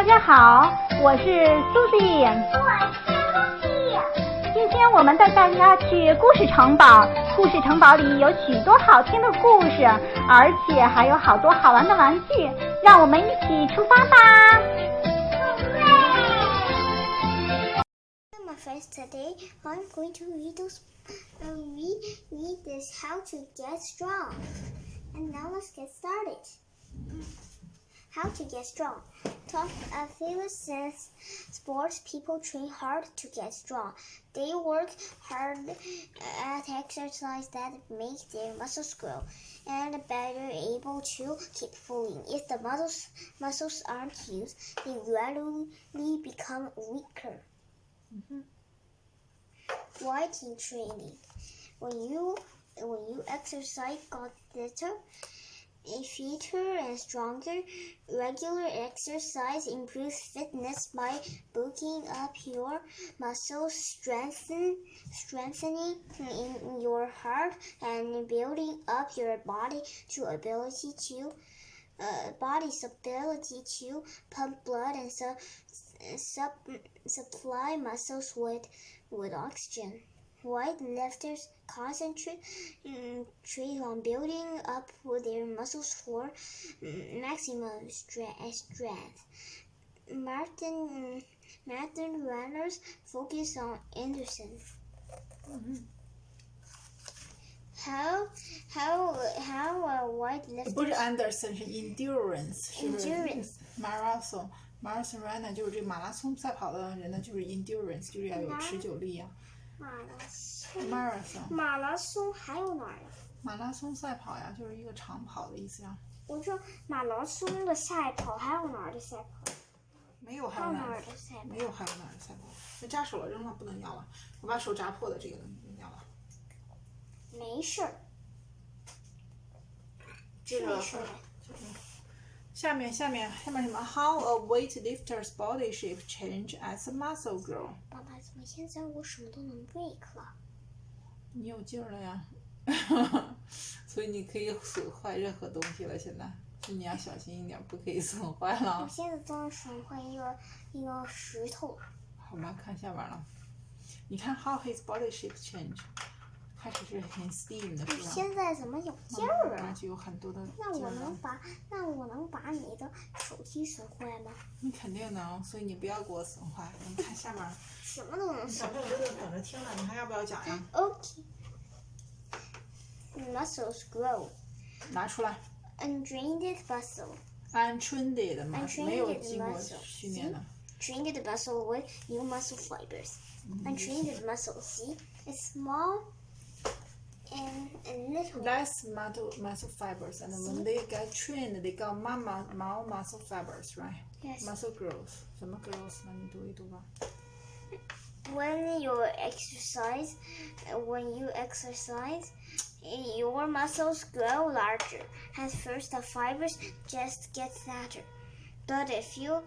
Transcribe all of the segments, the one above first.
大家好，我是苏迪。我是露西。今天我们带大家去故事城堡，故事城堡里有许多好听的故事，而且还有好多好玩的玩具，让我们一起出发吧。My friends, today I'm going to read this How to Get Strong. And now let's get started. How to get strong. Top famous sports people train hard to get strong. They work hard at exercise that make their muscles grow and better able to keep moving. If the muscles aren't used, they gradually become weaker. Fighting training. When you exercise, got fitter and stronger. Regular exercise improves fitness by bulking up your muscles, strengthening in your heart, and building up your body's ability to pump blood and supply muscles with oxygen. Weightlifters concentrate on building up their muscles for maximum strength. Marathon runners focus on endurance. How a weightlifter 不是 Anderson 是 endurance 是不是 endurance marathon runner 就是这马拉松赛跑的人呢，就是 endurance 就是要有持久力啊。马拉松还有哪儿呀？马拉松赛跑呀，就是一个长跑的意思呀。我说马拉松的赛跑还有哪儿的赛跑？没有还有哪儿的赛跑？没有还有哪儿的赛跑？那扎手了，扔了，不能要了。我把手扎破的这个扔掉了。没事儿。这个下面什么 ？How a weightlifter's body shape change as a muscle grow？ 爸爸，怎么现在我什么都能 break 了？你有劲儿了呀，所以你可以损坏任何东西了。现在，所以你要小心一点，不可以损坏了。我现在都能损坏一个石头。好吧，看下边了。你看 how his body shape change， 开始是很 steam 的，是吧？现在怎么有劲儿啊？就有很多的劲儿。那我能把你的手机损坏吗？你肯定能，所以你不要给我损坏。我们看下边。什么都能损坏。小郑就等着听呢，你还要不要讲呀 ？Okay. Muscles grow. 拿出来。Untrained muscle. Untrained 没有经过训练的。Trained muscle with new muscle fibers. Untrained muscle, see, it's small and little. Less muscle fibers, and when they get trained, they got more muscle fibers, right? Yes. Muscle growth. 什么 growth 呢？你读一读吧。When you exercise, your muscles grow larger. At first, the fibers just get fatter. But if you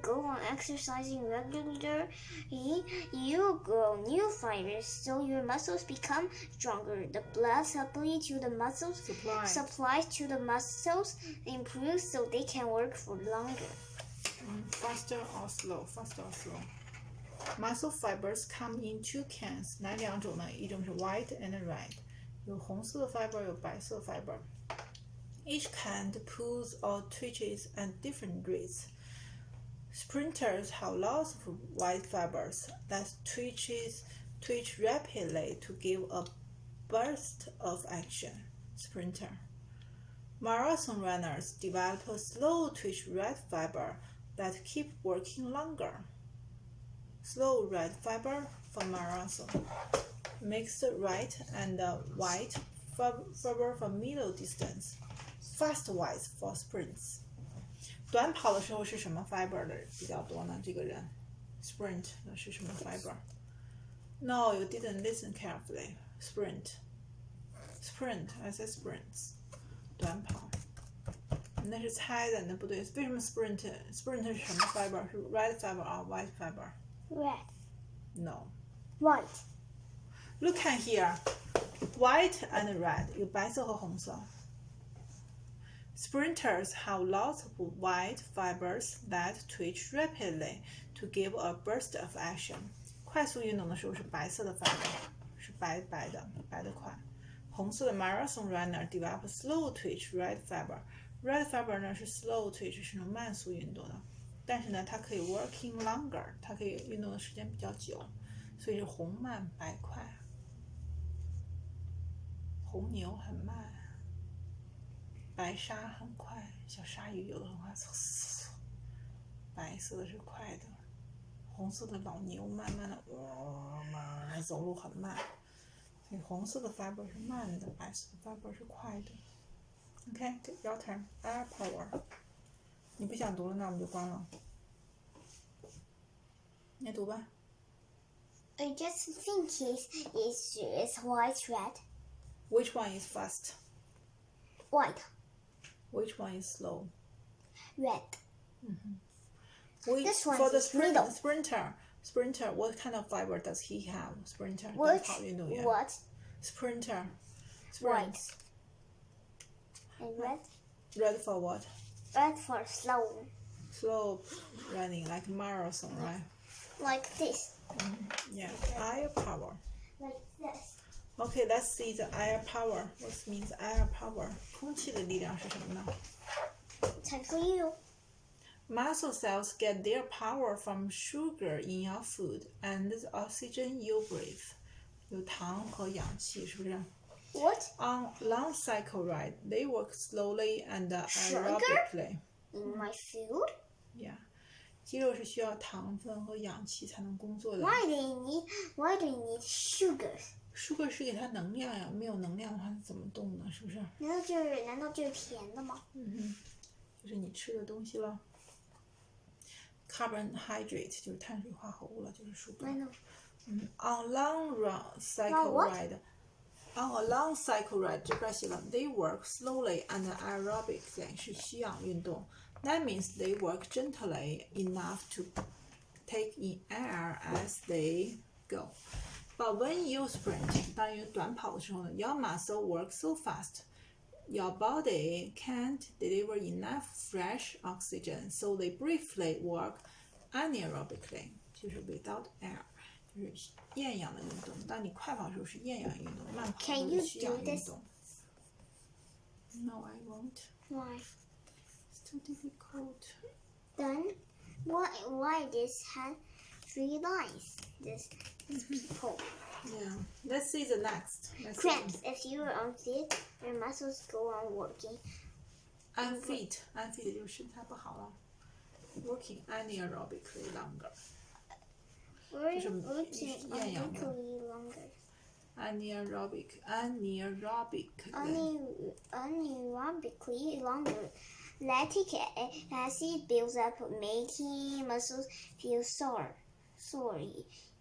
go on exercising regularly, you grow new fibers, so your muscles become stronger. The blood supply to the muscles improves, so they can work for longer. Faster or slow? Muscle fibers come in two kinds. 哪两种呢？一种是 white and red， 有红色的 fiber， 有白色 fiber。Each kind pulls or twitches at different rates. Sprinters have lots of white fibers that twitch rapidly to give a burst of action. Sprinter. Marathon runners develop a slow twitch red fiber that keep working longer. Slow red fiber for marathon. Mixed red and white fiber for middle distance.Fast white for sprints. 短跑的时候是什么 fiber 的比较多呢？这个人 sprint 的是什么 fiber？ No, you didn't listen carefully. Sprint. I said sprints. 短跑。那是猜的，那不对。为什么 sprint 是什么 fiber？ 是 red fiber 啊 white fiber？ Red. No. White. Look at here. White and red 有白色和红色。Sprinters have lots of white fibers that twitch rapidly to give a burst of action. 快速运动的时候是白色的 fiber， 是白的快。红色的 marathon runner develop slow twitch red fiber。Red fiber 呢是 slow twitch， 是那种慢速运动的，但是呢它可以 working longer， 它可以运动的时间比较久，所以是红慢白快。红牛很慢，白鲨很快，小鲨鱼游得很快，白色的是快的，红色的老牛慢慢的走路很慢，所以红色的 fiber 是慢的，白色的 fiber 是快的。Okay, your turn. Air power. 你不想读了，那我们就关了。你读吧。I just think it's white red. Which one is fast? White. Which one is slow? Red. This one for the sprinter, what kind of fiber does he have? Sprinter. What? Sprinter. White. And red? Red for what? Red for slow. Slow running, like marathon, right? Like this. Yeah. Air power. Like this. Okay, let's see the air power. What means air power? 空气的力量是什么呢？产出应用。Muscle cells get their power from sugar in your food and the oxygen you breathe. 有糖和氧气，是不是？ What? On long cycle ride, they work slowly and aerobically. In my food? Yeah. 肌肉是需要糖分和氧气才能工作的。Why do you need sugar? Sugar 是给它能量呀，没有能量的话怎么动呢？是不是？难道就是甜的吗？就是你吃的东西了。Carbohydrate 就是碳水化合物了，就是sugar。On a long cycle ride 这边写了 they work slowly and aerobically 是需氧运动。That means they work gently enough to take in air as they go. But when you sprint, 当你短跑的时候呢 your muscle works so fast, your body can't deliver enough fresh oxygen, so they briefly work anaerobically, 就是 without air, 就是厌氧的运动。当你快跑的时候是厌氧运动，慢跑的时候是需氧运动。No, I won't. Why? It's too difficult. Then why this has 3 lines? This people. Yeah. Let's see the next. Cramps. If you are unfit, your muscles go on working. Unfit 就是身材不好了。Working anaerobically longer. Working anaerobically longer. Anaerobically longer. Lactic acid builds up, making muscles feel sore.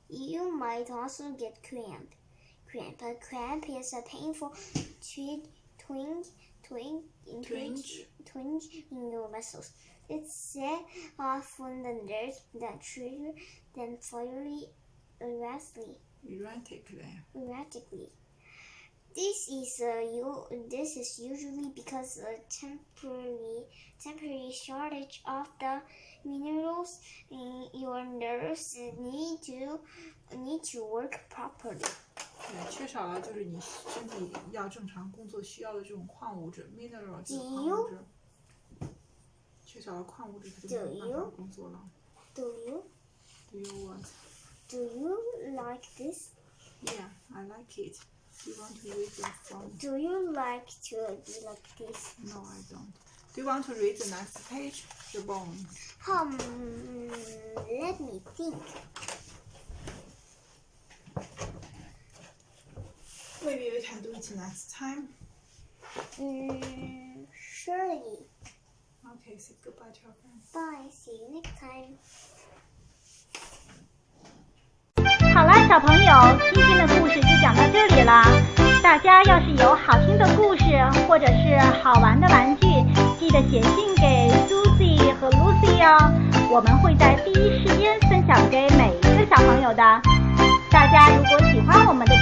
You might also get cramp. A cramp is a painful twinge in your muscles. It's set off when the nerves that trigger them fire erratically. This is usually because a temporary shortage of the minerals in your nerves need to work properly. 缺少了就是你身体要正常工作需要的这种矿物质 mineral 就是矿物质。缺少了矿物质它就没有办法工作了。Do you what? Do you like this? Yeah, I like it. Do you want to read the from? Do you like to be like this? No, I don't. Do you want to read the next page? The bones. Let me think. Maybe we can do it next time. Surely. Okay, say goodbye to your friends. Bye. See you next time. 好了，小朋友，今天的故事就讲到这里了。大家要是有好听的故事或者是好玩的玩具，记得写信给 Susie 和 Lucy 哦，我们会在第一时间分享给每一个小朋友的。大家如果喜欢我们的